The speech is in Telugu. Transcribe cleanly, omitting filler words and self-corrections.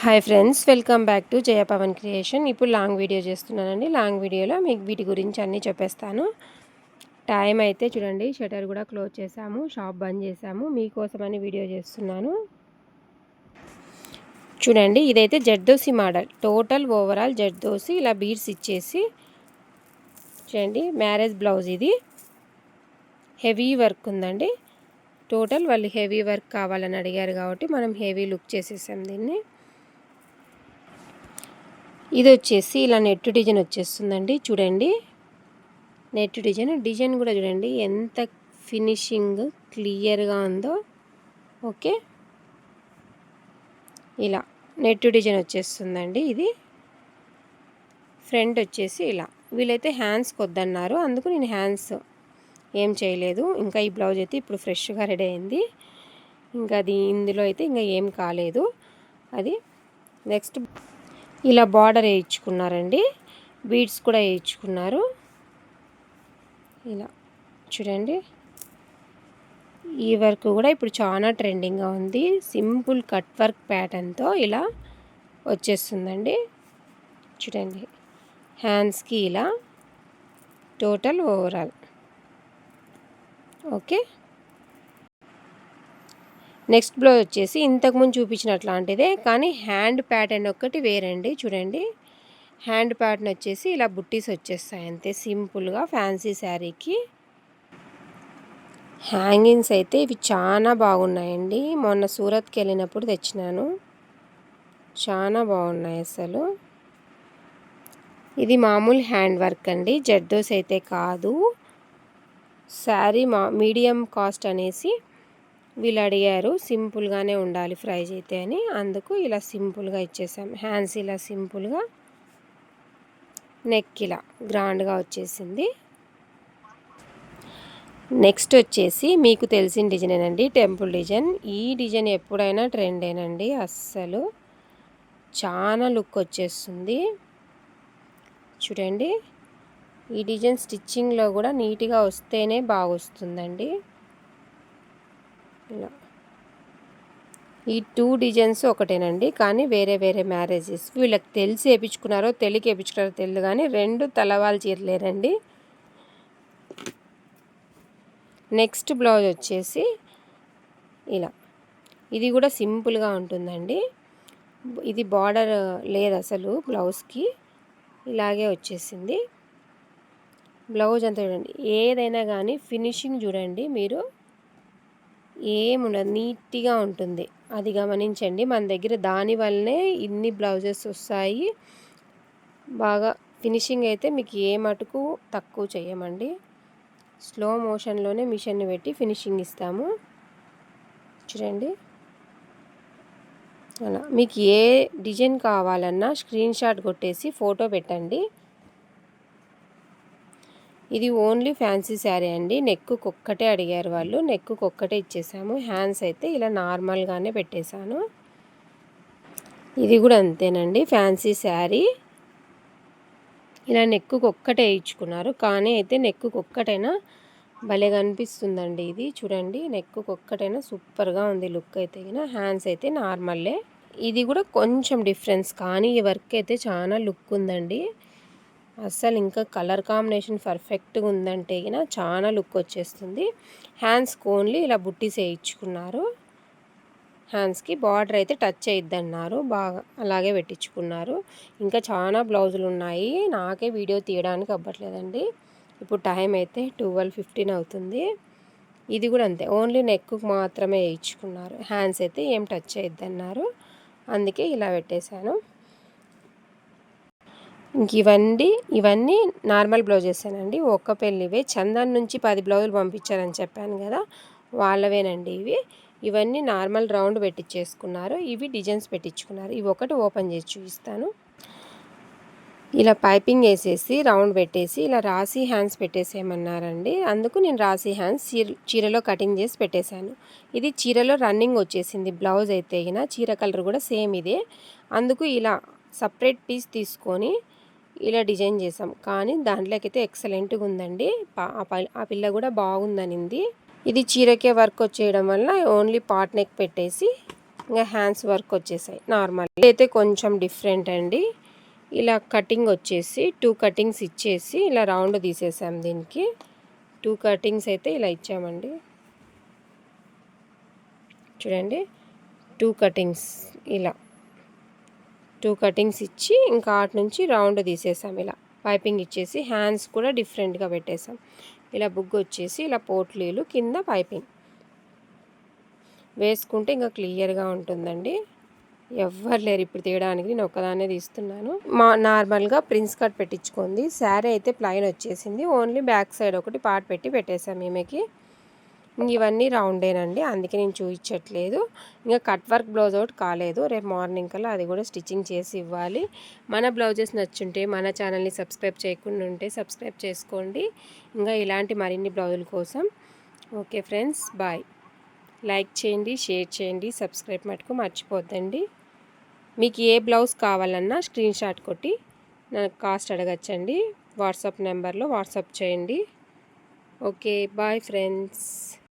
Hi friends, welcome back to Jaya Pavan creation. ఇప్పుడు లాంగ్ వీడియో చేస్తున్నానండి. లాంగ్ వీడియోలో మీకు వీటి గురించి అన్నీ చెప్పేస్తాను. టైం అయితే చూడండి, షటర్ కూడా క్లోజ్ చేసాము, షాప్ బంద్ చేసాము. మీకోసమని వీడియో చేస్తున్నాను. చూడండి, ఇదైతే zardozi model, total overall zardozi. ఇలా బీడ్స్ ఇచ్చేసి చూడండి, మ్యారేజ్ బ్లౌజ్. ఇది హెవీ వర్క్ ఉందండి. టోటల్ వాళ్ళు హెవీ వర్క్ కావాలని అడిగారు కాబట్టి మనం హెవీ లుక్ చేసేసాం దీన్ని. ఇది వచ్చేసి ఇలా నెట్ డిజైన్ వచ్చేస్తుందండి. చూడండి, నెట్ డిజైన్ కూడా చూడండి ఎంత ఫినిషింగ్ క్లియర్గా ఉందో. ఓకే, ఇలా నెట్ డిజైన్ వచ్చేస్తుందండి. ఇది ఫ్రంట్ వచ్చేసి ఇలా. వీళ్ళైతే హ్యాండ్స్కి వద్దన్నారు, అందుకు నేను హ్యాండ్స్ ఏం చేయలేదు. ఇంకా ఈ బ్లౌజ్ అయితే ఇప్పుడు ఫ్రెష్గా రెడీ అయింది. ఇంకా అది ఇందులో అయితే ఇంకా ఏం కాలేదు. అది నెక్స్ట్ ఇలా బార్డర్ వేయించుకున్నారండి, బీడ్స్ కూడా వేయించుకున్నారు. ఇలా చూడండి, ఈ వర్క్ కూడా ఇప్పుడు చాలా ట్రెండింగ్గా ఉంది. సింపుల్ కట్ వర్క్ ప్యాటర్న్తో ఇలా వచ్చేస్తుందండి. చూడండి, హ్యాండ్స్కి ఇలా total overall. Okay, next blouse వచ్చేసి ఇంతకుముందు చూపించినట్లాంటిదే, కానీ హ్యాండ్ ప్యాటర్న్ ఒక్కటి వేరండి. చూడండి, హ్యాండ్ ప్యాటర్న్ వచ్చేసి ఇలా బుట్టీస్ వచ్చేస్తాయి అంతే, సింపుల్గా ఫ్యాన్సీ శారీకి. హ్యాంగింగ్స్ అయితే ఇవి చాలా బాగున్నాయండి. మొన్న సూరత్కి వెళ్ళినప్పుడు తెచ్చినాను, చాలా బాగున్నాయి అసలు. ఇది మామూలు హ్యాండ్ వర్క్ అండి, జర్దోస్ అయితే కాదు. శారీ మీడియం కాస్ట్ అనేసి వీళ్ళు అడిగారు, సింపుల్గానే ఉండాలి ప్రైజ్ అయితే అని, అందుకు ఇలా సింపుల్గా ఇచ్చేసాం. హ్యాండ్స్ ఇలా సింపుల్గా, నెక్ ఇలా గ్రాండ్గా వచ్చేసింది. నెక్స్ట్ వచ్చేసి మీకు తెలిసిన డిజైనేనండి, టెంపుల్ డిజైన్. ఈ డిజైన్ ఎప్పుడైనా ట్రెండేనండి, అస్సలు చాలా లుక్ వచ్చేస్తుంది. చూడండి, ఈ డిజైన్ స్టిచ్చింగ్లో కూడా నీట్గా వస్తేనే బాగా వస్తుందండి. ఇలా ఈ 2 డిజైన్స్ ఒకటేనండి, కానీ వేరే వేరే మ్యారేజెస్. వీళ్ళకి తెలిసి వేయించుకున్నారో తెలియక వేయించుకున్నారో తెలియదు, కానీ 2 తలవాళ్ళ చీరలేనండి. నెక్స్ట్ బ్లౌజ్ వచ్చేసి ఇలా, ఇది కూడా సింపుల్గా ఉంటుందండి. ఇది బార్డర్ లేదు అసలు బ్లౌజ్కి, ఇలాగే వచ్చేసింది బ్లౌజ్ అంతా. చూడండి, ఏదైనా కానీ ఫినిషింగ్ చూడండి మీరు, ఏముండదు, నీట్గా ఉంటుంది. అది గమనించండి. మన దగ్గర దానివల్లనే ఇన్ని బ్లౌజెస్ వస్తాయి. బాగా ఫినిషింగ్ అయితే మీకు ఏ మటుకు తక్కువ చేయమండి. స్లో మోషన్లోనే మిషన్ని పెట్టి ఫినిషింగ్ ఇస్తాము. చూడండి, అలా మీకు ఏ డిజైన్ కావాలన్నా స్క్రీన్ షాట్ కొట్టేసి ఫోటో పెట్టండి. ఇది ఓన్లీ ఫ్యాన్సీ శారీ అండి. నెక్కు ఒక్కటే అడిగారు వాళ్ళు, నెక్కు ఒక్కటే ఇచ్చేసాము. హ్యాండ్స్ అయితే ఇలా నార్మల్గానే పెట్టేశాను. ఇది కూడా అంతేనండి, ఫ్యాన్సీ శారీ. ఇలా నెక్కు ఒక్కటే ఇచ్చుకున్నారు, కానీ అయితే నెక్కు ఒక్కటైనా భలే కనిపిస్తుందండి. ఇది చూడండి, నెక్కు ఒక్కటైనా సూపర్గా ఉంది లుక్ అయితే. హ్యాండ్స్ అయితే నార్మల్లే. ఇది కూడా కొంచెం డిఫరెన్స్, కానీ ఈ వర్క్ అయితే చాలా లుక్ ఉందండి. అస్సలు ఇంకా కలర్ కాంబినేషన్ పర్ఫెక్ట్గా ఉందంటే చాలా లుక్ వచ్చేస్తుంది. హ్యాండ్స్కి ఓన్లీ ఇలా బుట్టీస్ వేయించుకున్నారు. హ్యాండ్స్కి బార్డర్ అయితే టచ్ అయ్యిద్దన్నారు, బాగా అలాగే పెట్టించుకున్నారు. ఇంకా చాలా బ్లౌజులు ఉన్నాయి, నాకే వీడియో తీయడానికి అవ్వట్లేదండి. ఇప్పుడు టైం అయితే 12:15 అవుతుంది. ఇది కూడా అంతే, ఓన్లీ నెక్కు మాత్రమే వేయించుకున్నారు. హ్యాండ్స్ అయితే ఏం టచ్ అయ్యిద్దన్నారు, అందుకే ఇలా పెట్టేశాను. ఇంక ఇవన్నీ నార్మల్ బ్లౌజెసేనండి. ఒక్క పెళ్ళివే. చందన్ నుంచి 10 బ్లౌజులు పంపించారని చెప్పాను కదా, వాళ్ళవేనండి ఇవి. ఇవన్నీ నార్మల్ రౌండ్ పెట్టించేసుకున్నారు, ఇవి డిజైన్స్ పెట్టించుకున్నారు. ఇవి ఒకటి ఓపెన్ చేసి చూపిస్తాను. ఇలా పైపింగ్ వేసేసి రౌండ్ పెట్టేసి ఇలా రాసి హ్యాండ్స్ పెట్టేసేయమన్నారండి, అందుకు నేను రాసి హ్యాండ్స్ చీరలో కటింగ్ చేసి పెట్టేశాను. ఇది చీరలో రన్నింగ్ వచ్చేసింది బ్లౌజ్ అయితే. చీర కలర్ కూడా సేమ్ ఇదే, అందుకు ఇలా సపరేట్ పీస్ తీసుకొని ఇలా డిజైన్ చేసాం. కానీ దాంట్లోకైతే ఎక్సలెంట్గా ఉందండి. ఆ పిల్ల కూడా బాగుందనింది. ఇది చీరకే వర్క్ వచ్చేయడం వల్ల ఓన్లీ పాట్ నెక్ పెట్టేసి ఇంకా హ్యాండ్స్ వర్క్ వచ్చేసాయి నార్మల్. ఇదైతే కొంచెం డిఫరెంట్ అండి. ఇలా కటింగ్ వచ్చేసి 2 కటింగ్స్ ఇచ్చేసి ఇలా రౌండ్ తీసేసాం. దీనికి 2 కటింగ్స్ అయితే ఇలా ఇచ్చామండి. చూడండి 2 కటింగ్స్ ఇలా 2 కటింగ్స్ ఇచ్చి ఇంకా అటు నుంచి రౌండ్ తీసేసాం. ఇలా పైపింగ్ ఇచ్చేసి హ్యాండ్స్ కూడా డిఫరెంట్గా పెట్టేసాం. ఇలా బుగ్గ వచ్చేసి ఇలా పోట్లీలు కింద పైపింగ్ వేసుకుంటే ఇంకా క్లియర్గా ఉంటుందండి. ఎవ్వరు లేరు ఇప్పుడు తీయడానికి, నేను ఒక్కదాన్నే తీస్తున్నాను. నార్మల్గా ప్రిన్స్ కట్ పెట్టించుకుంది. శారీ అయితే ప్లైన్ వచ్చేసింది. ఓన్లీ బ్యాక్ సైడ్ ఒకటి పార్ట్ పెట్టి పెట్టేసాం ఈమెకి. ఇవన్నీ రౌండేనండి, అందుకే నేను చూపించట్లేదు. ఇంకా కట్ వర్క్ బ్లౌజ్ ఒకటి కాలేదు, రేపు మార్నింగ్ కల్లా అది కూడా స్టిచ్చింగ్ చేసి ఇవ్వాలి. మన బ్లౌజెస్ నచ్చుంటే మన ఛానల్ని సబ్స్క్రైబ్ చేయకుండా ఉంటే సబ్స్క్రైబ్ చేసుకోండి, ఇంకా ఇలాంటి మరిన్ని బ్లౌజుల కోసం. Okay friends, bye. లైక్ చేయండి, షేర్ చేయండి, సబ్స్క్రైబ్ మటుకు మర్చిపోద్దండి. మీకు ఏ బ్లౌజ్ కావాలన్నా స్క్రీన్ షాట్ కొట్టి నాకు కాస్ట్ అడగచ్చండి. వాట్సాప్ నెంబర్లో వాట్సాప్ చేయండి. Okay bye friends.